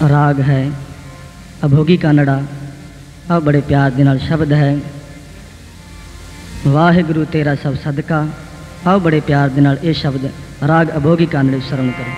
राग है अभोगी कानड़ा और बड़े प्यार दे नाल शब्द है वाहिगुरु तेरा सब सदका और बड़े प्यार दे नाल ये शब्द राग अभोगी कानड़े शरण करें।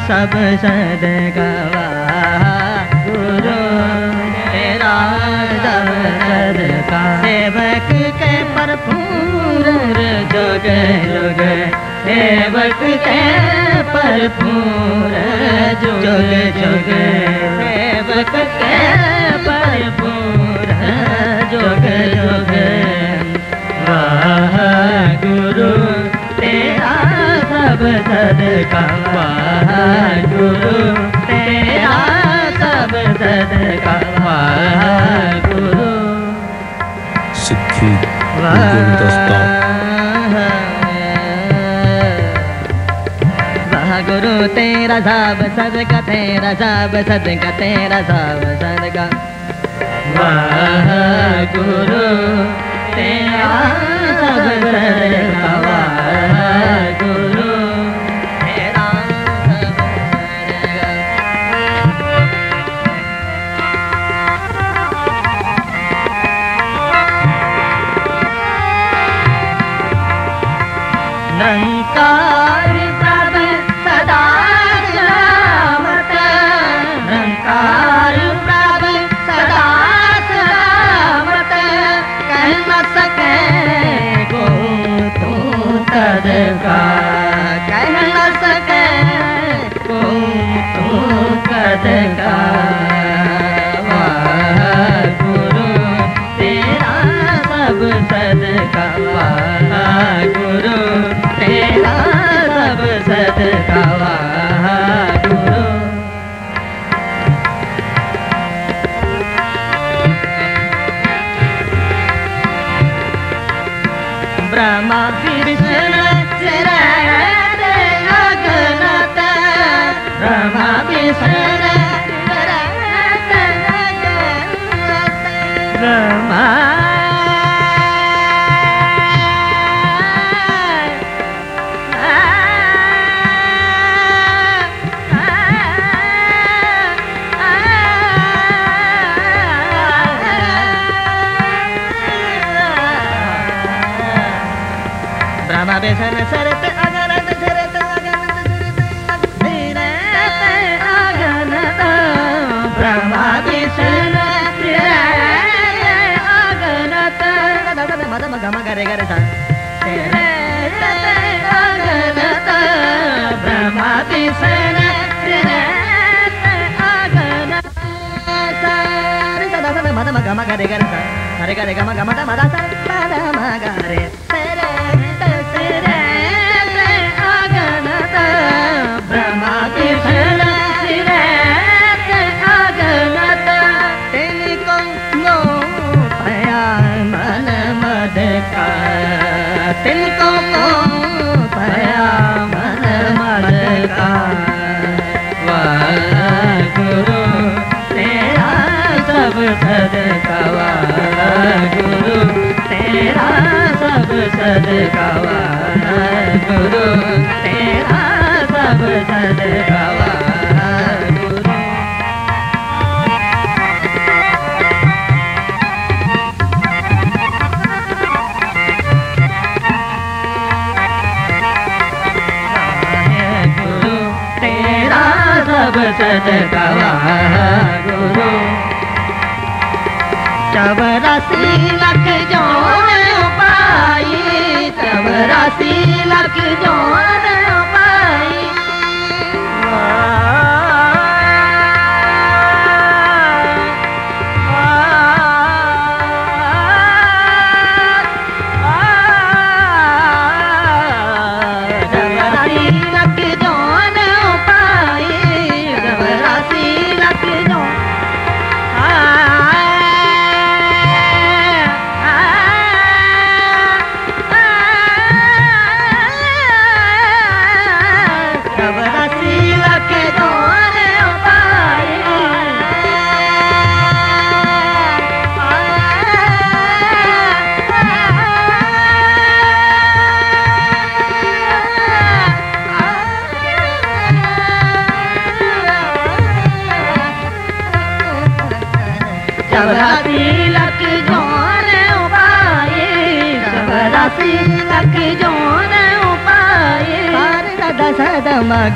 सब सदका गुरु तेरा सब सदका सेवक के भरपूर जोग जोग सेवक के भरपूर जोग जोग सेवक के भरपूर जोग जोग वाह गुरु तेरा सब सदका गुरु तेरा सब सदका गुरु सिक्खी गुरदस्ता गुरु तेरा सब सदका तेरा सब सदका तेरा सब सदका वाह गुरु तेरा सब सदका गुरु निरंकार प्रभु सदा सलामत निरंकार प्रभु सदा सलामत कह न सके को तू तदका कह न सके को तू तदका वाह गुरु तेरा सब सदका वाह गुरु तेरा सब सदका गुरु ब्रह्मा विष्णु शरण अगनत ब्रह्मा विष्णु शरण अगनत ब्रह्मा बेसन सरत अगनत सरत अगनत अगनत ब्रह्मा विष्णु अगनत मद मगम गरे गरे सा अगनत ब्रह्मा विष्णु अगनत सदा मद मगम गरे गरे सा हरे गरे गम गम मद सा मद गरे ब्रह्मा विष्णु अगनत तिनको नो पया मन मद का तिनको नो पया मन मद का वाह गुरु तेरा सब सदका वाह गुरु तेरा सब सदका गुरु तेरा सब सदका सदका गुरु 84 लाख जोन पाई 84 लाख जोन पाई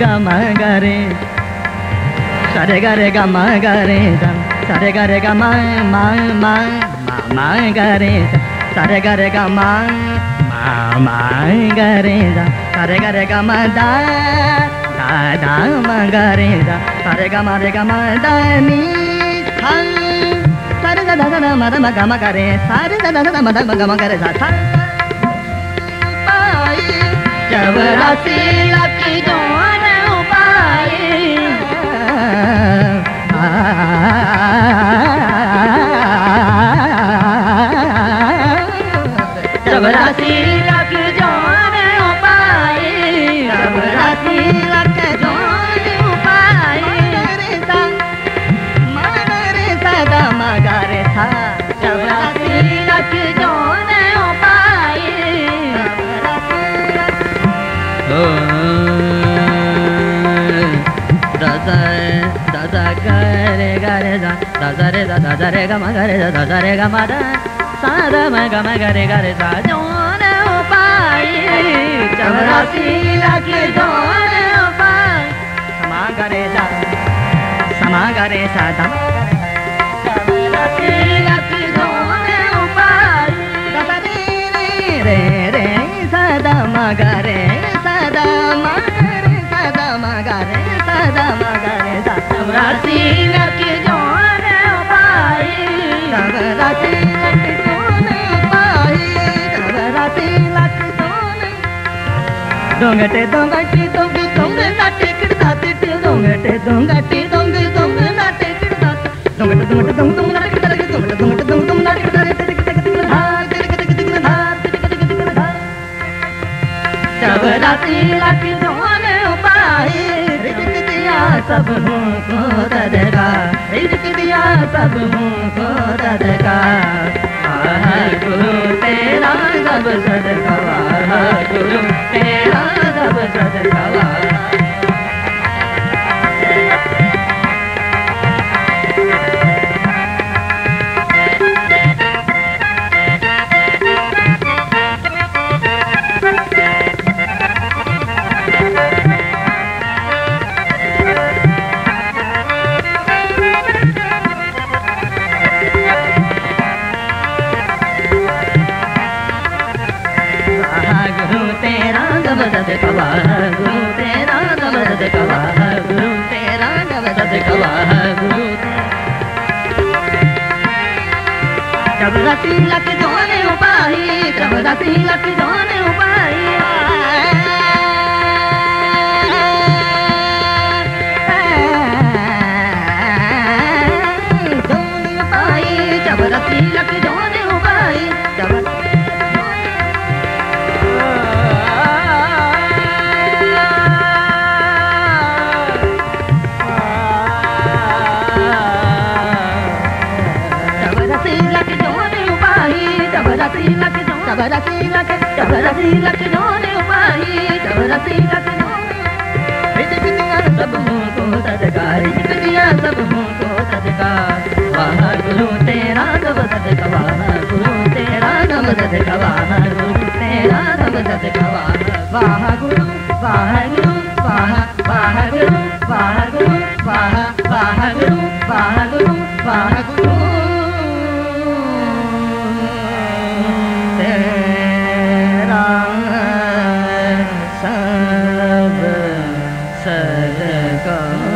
ग म ग रे सरे ग रे ग म ग रे सरे ग रे ग म म म म ग रे सरे ग रे ग म म ग रे सरे ग रे ग म दा दा म ग रे सरे ग म द नि सा सरे द द द म द म ग म ग रे सरे द द द म द म ग म ग रे सा 84 लाख जोन पाई 84 लाख जोन पाई 84 लाख जोन पाई रे सा रे सा द म ग रे सा 84 लाख जोन पाई दादा गरे गरे दा दादा रे ग म गरे दादा रे ग म दा सा द म ग म गरे गरे सा जोन पाई 84 लाख जोन पाई समा गरे सा दा 84 लाख जोन पाई दादा रे रे सा द म गरे सा द म गरे सा द म गरे सा द म गरे सा 84 लाख जोन पाई 84 लाख जोन पाई 84 लाख जोन दोंगटे दोंगटी दोंग दोंग नाटे किड़ता तिट दोंगटे दोंगटी दोंग दोंग नाटे किड़ता दोंगटे दोंगटे दोंग दोंग नाटे किड़ता दोंगटे दोंगटे दोंग दोंग नाटे किड़ता टिक टिक टिक टिक धार टिक टिक टिक टिक धार टिक टिक टिक टिक धार 84 लाख जोन पाई रिज़्क़ दिया सब को ददगा रिज़्क़ दिया सब को ददगा गुरु तेरा सब सदका गुरु तेरा सब सदका चौरासी लाख जोने उपाई 84 लाख जोने उपाई जोने उपाई 84 लाख जोने उपाई 84 लाख जोने उपाई 84 लाख जोने रिज़्क़ दिया सब को सदका रिज़्क़ दिया सब को सदका वाह गुरु तेरा सब सदका वाह गुरु तेरा सब सदका वाह गुरु तेरा सब सदका वाह गुरु वाह गुरु वाह गुरु वाह गुरु वागुरु तेरा सब सदका